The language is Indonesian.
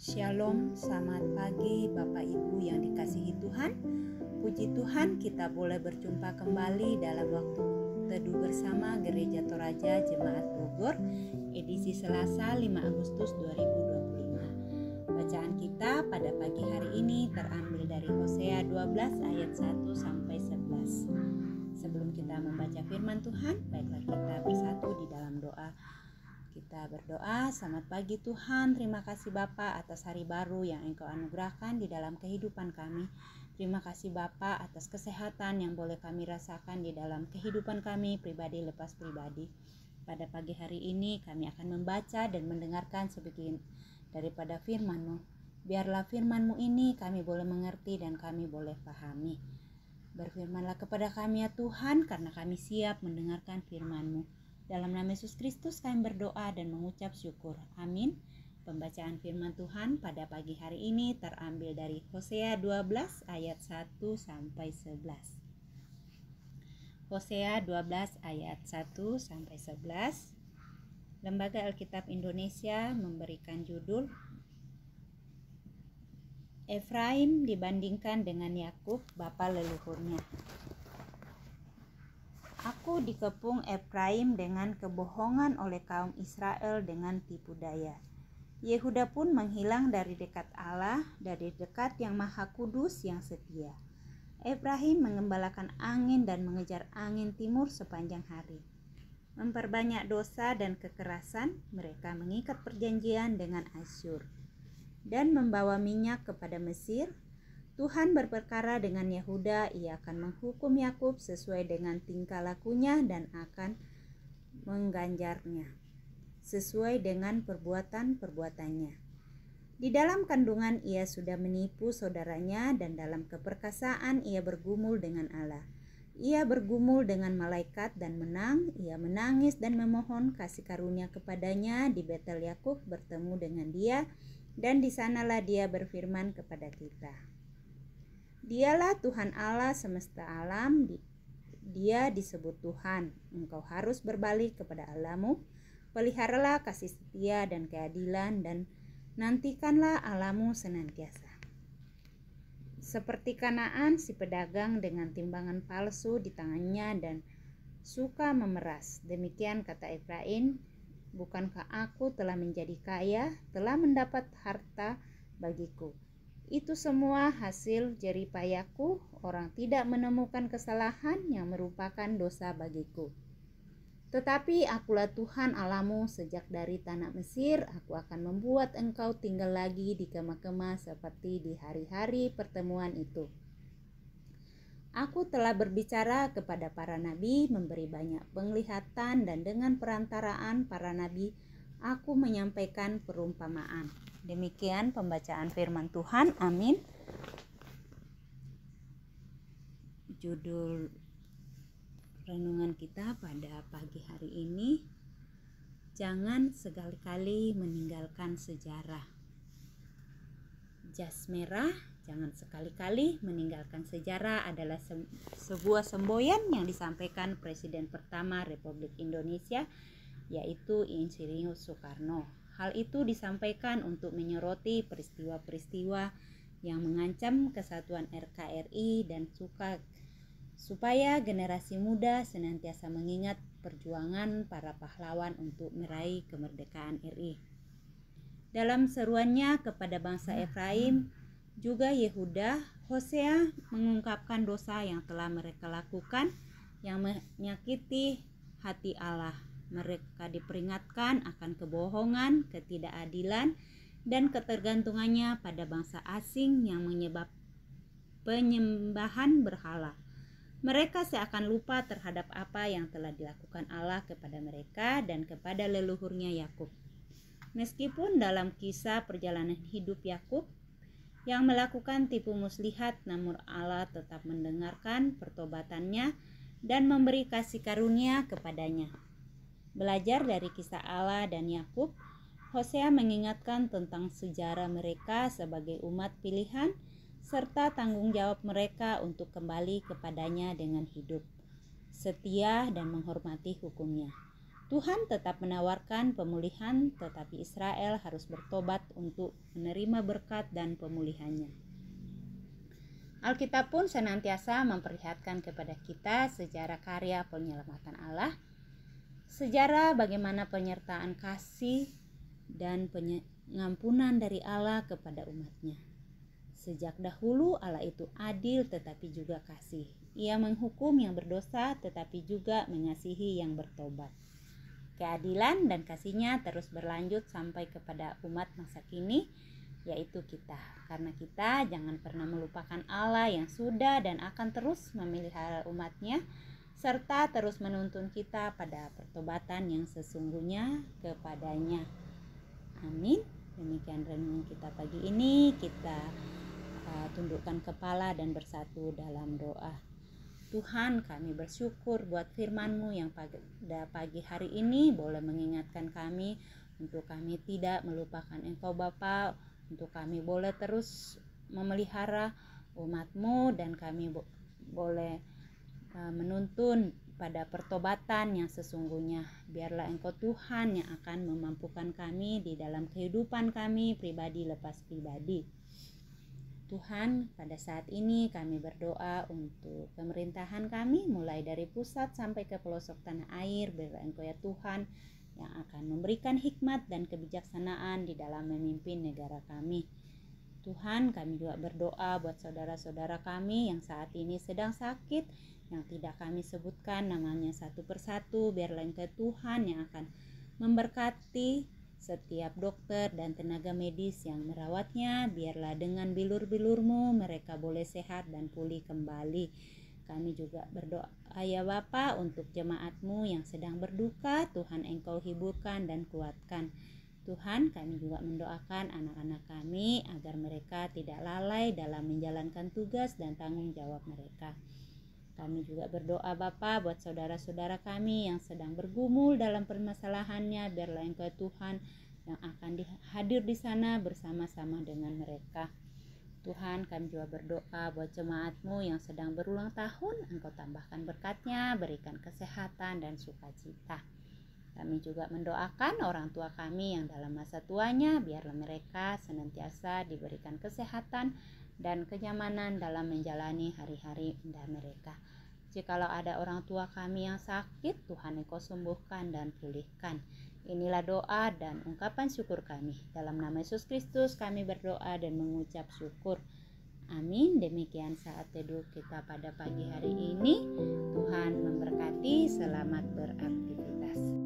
Shalom, selamat pagi Bapak Ibu yang dikasihi Tuhan. Puji Tuhan kita boleh berjumpa kembali dalam waktu teduh bersama Gereja Toraja Jemaat Bogor, edisi Selasa 5 Agustus 2025. Bacaan kita pada pagi hari ini terambil dari Hosea 12 ayat 1 sampai 11. Sebelum kita membaca firman Tuhan, baiklah kita bersatu di dalam doa. Kita berdoa, selamat pagi Tuhan, terima kasih Bapa atas hari baru yang Engkau anugerahkan di dalam kehidupan kami. Terima kasih Bapa atas kesehatan yang boleh kami rasakan di dalam kehidupan kami pribadi lepas pribadi. Pada pagi hari ini kami akan membaca dan mendengarkan sebagian daripada firman-Mu. Biarlah firman-Mu ini kami boleh mengerti dan kami boleh pahami. Berfirmanlah kepada kami ya Tuhan, karena kami siap mendengarkan firman-Mu. Dalam nama Yesus Kristus kami berdoa dan mengucap syukur. Amin. Pembacaan firman Tuhan pada pagi hari ini terambil dari Hosea 12 ayat 1 sampai 11. Hosea 12 ayat 1 sampai 11. Lembaga Alkitab Indonesia memberikan judul Efraim dibandingkan dengan Yakub bapa leluhurnya. Aku dikepung Efraim dengan kebohongan oleh kaum Israel dengan tipu daya. Yehuda pun menghilang dari dekat Allah, dari dekat yang maha kudus yang setia. Efraim mengembalakan angin dan mengejar angin timur sepanjang hari. Memperbanyak dosa dan kekerasan, mereka mengikat perjanjian dengan Asyur dan membawa minyak kepada Mesir. Tuhan berperkara dengan Yehuda, ia akan menghukum Yakub sesuai dengan tingkah lakunya dan akan mengganjarnya sesuai dengan perbuatan-perbuatannya. Di dalam kandungan ia sudah menipu saudaranya dan dalam keperkasaan ia bergumul dengan Allah. Ia bergumul dengan malaikat dan menang, ia menangis dan memohon kasih karunia kepadanya. Di Betel Yakub bertemu dengan dia dan di sanalah dia berfirman kepada kita. Dialah Tuhan Allah semesta alam, dia disebut Tuhan. Engkau harus berbalik kepada Allahmu, peliharalah kasih setia dan keadilan dan nantikanlah Allahmu senantiasa. Seperti Kanaan si pedagang dengan timbangan palsu di tangannya dan suka memeras. Demikian kata Efraim, bukankah aku telah menjadi kaya, telah mendapat harta bagiku. Itu semua hasil jeripayahku, orang tidak menemukan kesalahan yang merupakan dosa bagiku. Tetapi akulah Tuhan Allahmu sejak dari tanah Mesir, aku akan membuat engkau tinggal lagi di kemah-kemah seperti di hari-hari pertemuan itu. Aku telah berbicara kepada para nabi, memberi banyak penglihatan dan dengan perantaraan para nabi, aku menyampaikan perumpamaan. Demikian pembacaan firman Tuhan. Amin. Judul renungan kita pada pagi hari ini, jangan sekali-kali meninggalkan sejarah. Jas merah, jangan sekali-kali meninggalkan sejarah adalah sebuah semboyan yang disampaikan Presiden pertama Republik Indonesia, yaitu Insinyur Soekarno. Hal itu disampaikan untuk menyoroti peristiwa-peristiwa yang mengancam kesatuan NKRI dan supaya generasi muda senantiasa mengingat perjuangan para pahlawan untuk meraih kemerdekaan RI. Dalam seruannya kepada bangsa Efraim, juga Yehuda, Hosea mengungkapkan dosa yang telah mereka lakukan yang menyakiti hati Allah. Mereka diperingatkan akan kebohongan, ketidakadilan, dan ketergantungannya pada bangsa asing yang menyebab penyembahan berhala. Mereka seakan lupa terhadap apa yang telah dilakukan Allah kepada mereka dan kepada leluhurnya Yakub. Meskipun dalam kisah perjalanan hidup Yakub yang melakukan tipu muslihat, namun Allah tetap mendengarkan pertobatannya dan memberi kasih karunia kepadanya. Belajar dari kisah Allah dan Yakub, Hosea mengingatkan tentang sejarah mereka sebagai umat pilihan serta tanggung jawab mereka untuk kembali kepadanya dengan hidup setia dan menghormati hukumnya. Tuhan tetap menawarkan pemulihan, tetapi Israel harus bertobat untuk menerima berkat dan pemulihannya. Alkitab pun senantiasa memperlihatkan kepada kita sejarah karya penyelamatan Allah, sejarah bagaimana penyertaan kasih dan pengampunan dari Allah kepada umatnya. Sejak dahulu Allah itu adil tetapi juga kasih. Ia menghukum yang berdosa tetapi juga mengasihi yang bertobat. Keadilan dan kasihnya terus berlanjut sampai kepada umat masa kini, yaitu kita. Karena kita jangan pernah melupakan Allah yang sudah dan akan terus memelihara umatnya, serta terus menuntun kita pada pertobatan yang sesungguhnya kepadanya. Amin. Demikian renungan kita pagi ini. Kita tundukkan kepala dan bersatu dalam doa. Tuhan, kami bersyukur buat firman-Mu yang pada pagi hari ini boleh mengingatkan kami untuk kami tidak melupakan Engkau Bapa, untuk kami boleh terus memelihara umat-Mu dan kami boleh menuntun pada pertobatan yang sesungguhnya. Biarlah Engkau Tuhan yang akan memampukan kami di dalam kehidupan kami pribadi lepas pribadi. Tuhan, pada saat ini kami berdoa untuk pemerintahan kami mulai dari pusat sampai ke pelosok tanah air. Biarlah Engkau ya Tuhan yang akan memberikan hikmat dan kebijaksanaan di dalam memimpin negara kami. Tuhan, kami juga berdoa buat saudara-saudara kami yang saat ini sedang sakit, yang tidak kami sebutkan namanya satu persatu. Biarlah Engkau Tuhan yang akan memberkati setiap dokter dan tenaga medis yang merawatnya. Biarlah dengan bilur-bilur-Mu mereka boleh sehat dan pulih kembali. Kami juga berdoa ya Bapa untuk jemaat-Mu yang sedang berduka. Tuhan Engkau hiburkan dan kuatkan. Tuhan, kami juga mendoakan anak-anak kami agar mereka tidak lalai dalam menjalankan tugas dan tanggung jawab mereka. Kami juga berdoa Bapa buat saudara-saudara kami yang sedang bergumul dalam permasalahannya. Biarlah Engkau Tuhan yang akan hadir di sana bersama-sama dengan mereka. Tuhan, kami juga berdoa buat jemaat-Mu yang sedang berulang tahun. Engkau tambahkan berkat-Nya, berikan kesehatan dan sukacita. Kami juga mendoakan orang tua kami yang dalam masa tuanya. Biarlah mereka senantiasa diberikan kesehatan dan kenyamanan dalam menjalani hari-hari indah mereka. Jikalau ada orang tua kami yang sakit, Tuhan Engkau sembuhkan dan pulihkan. Inilah doa dan ungkapan syukur kami. Dalam nama Yesus Kristus kami berdoa dan mengucap syukur. Amin. Demikian saat teduh kita pada pagi hari ini. Tuhan memberkati. Selamat beraktivitas.